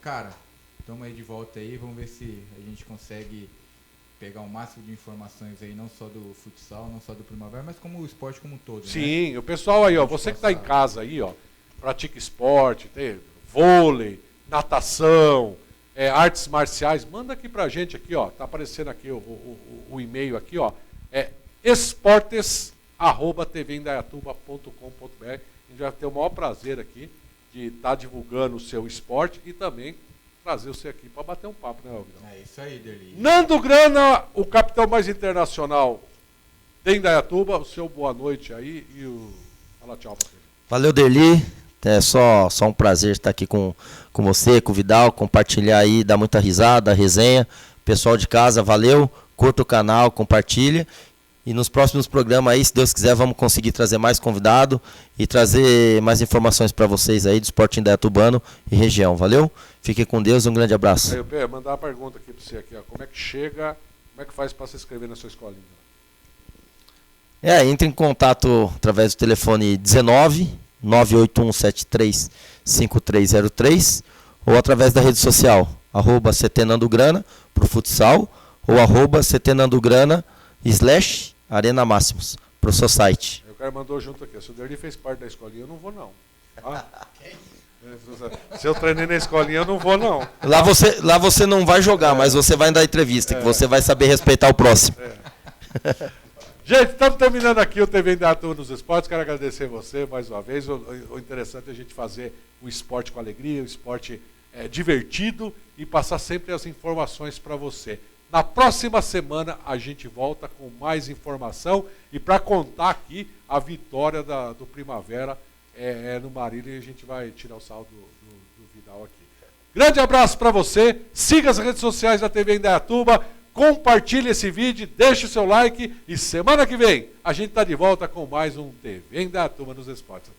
Cara, estamos aí de volta aí. Vamos ver se a gente consegue pegar o máximo de informações aí, não só do futsal, não só do Primavera, mas como o esporte como um todo. Sim, né? O pessoal aí, ó, você que está em casa aí, ó, pratica esporte, tem vôlei, natação, artes marciais, manda aqui pra gente aqui, ó, tá aparecendo aqui o e-mail aqui, ó, esportes@tvindaiatuba.com.br. A gente vai ter o maior prazer aqui de estar divulgando o seu esporte e também trazer você aqui para bater um papo, né, Alvidão? É isso aí, Derli. Nando Grana, o capitão mais internacional de Indaiatuba, o seu boa noite aí e fala tchau pra ele. Valeu, Derli. É só um prazer estar aqui com você, com o Vidal, compartilhar aí, dar muita risada, resenha. Pessoal de casa, valeu. Curta o canal, compartilha. E nos próximos programas aí, se Deus quiser, vamos conseguir trazer mais convidado e trazer mais informações para vocês aí do esporte indaiatubano e região. Valeu? Fique com Deus, um grande abraço. Aí, Pé, mandar uma pergunta aqui para você aqui, ó. Como é que chega, como é que faz para se inscrever na sua escolinha? Entre em contato através do telefone 19 98173 5303 ou através da rede social, @CTNandoGrana para o futsal ou @CTNandoGrana/Arena Máximos para o seu site. O cara mandou junto aqui, se o Derli fez parte da escolinha, eu não vou não. Ah? Se eu treinei na escolinha, eu não vou não. Lá você não vai jogar, mas você vai dar entrevista, que você vai saber respeitar o próximo. Gente, estamos terminando aqui o TV Indaiatuba nos Esportes. Quero agradecer você mais uma vez. O interessante é a gente fazer o esporte com alegria, o esporte divertido e passar sempre as informações para você. Na próxima semana a gente volta com mais informação e para contar aqui a vitória do Primavera no Marília, e a gente vai tirar o saldo do Vidal aqui. Grande abraço para você, siga as redes sociais da TV Indaiatuba, compartilhe esse vídeo, deixe o seu like e semana que vem a gente está de volta com mais um TV Indaiatuba nos Esportes.